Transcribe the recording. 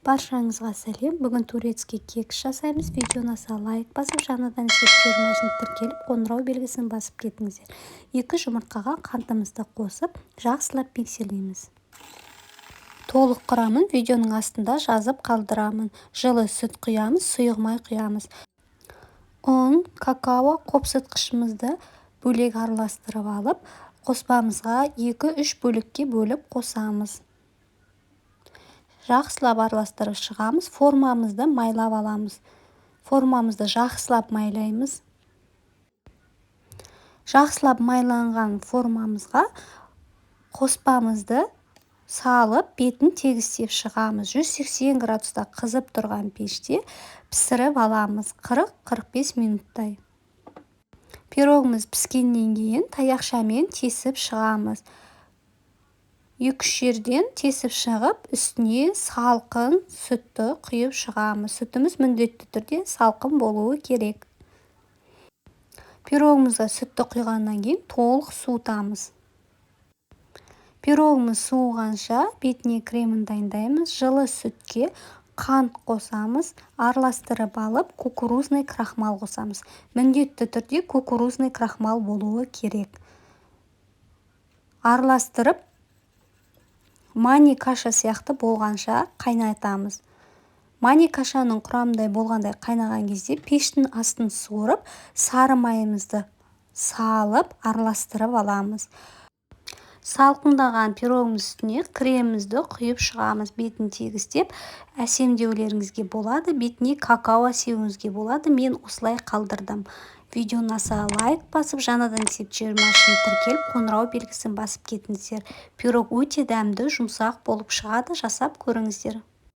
Баршаңызға сәлем. Бүгін турецкий кекс жасаймыз. Видеоны аса лайк басып, жаңадан есептер мәжін тіркеліп, қоңырау белгісін басып кетіңіздер. 2 жұмыртқаға қантымызды қосып, жақсылап миксерлейміз. Толық құрамын видеоның астында жазып қалдырамын. Жылы сүт құямыз, сұйық май құямыз. ұн, какао, қопсытқышымызды бөлек араластырып алып, қоспамызға 2-3 бөлікке бөліп қосамыз. Жақсылап араластырып шығамыз. Формамызды майлап аламыз. Формамызды жақсылап майлаймыз. Жақсылап майланған формамызға қоспамызды салып, бетін тегістеп шығамыз. 180 градуста қызып тұрған пеште пісіріп аламыз 40-45 минуттай. Пирогымыз піскеннен кейін таяқшамен тесіп шығамыз. 2-3 жерден тесіп шығып, үстіне салқын сүтті құйып шығамыз. Сүтіміз міндетті түрде салқын болуы керек. Пирогымызға сүтті құйғаннан кейін толық суытамыз. Пирогымыз суығанша бетіне кремін дайындаймыз. Жылы сүтке қант қосамыз, араластырып алып, кукурузный крахмал қосамыз. Міндетті түрде кукурузный крахмал болуы керек. Араластырып, мани каша сияқты болғанша қайнатамыз. Мани кашаның құрамындай болғандай қайнаған кезде пештің астын суырып, сары майымызды салып, араластырып аламыз. Салқындаған пирогымыз үстіне кремімізді құйып шығамыз. Бетін тегістеп, әсемдеулеріңізге болады. Бетіне какао сеуіңізге болады. Мен осылай қалдырдым. Видеоны аса лайк басып, жаңадан есептер мәжін тіркеліп, қоңырау белгісін басып кетіңіздер. Пирог өте дәмді, жұмсақ болып шығады. Жасап көріңіздер.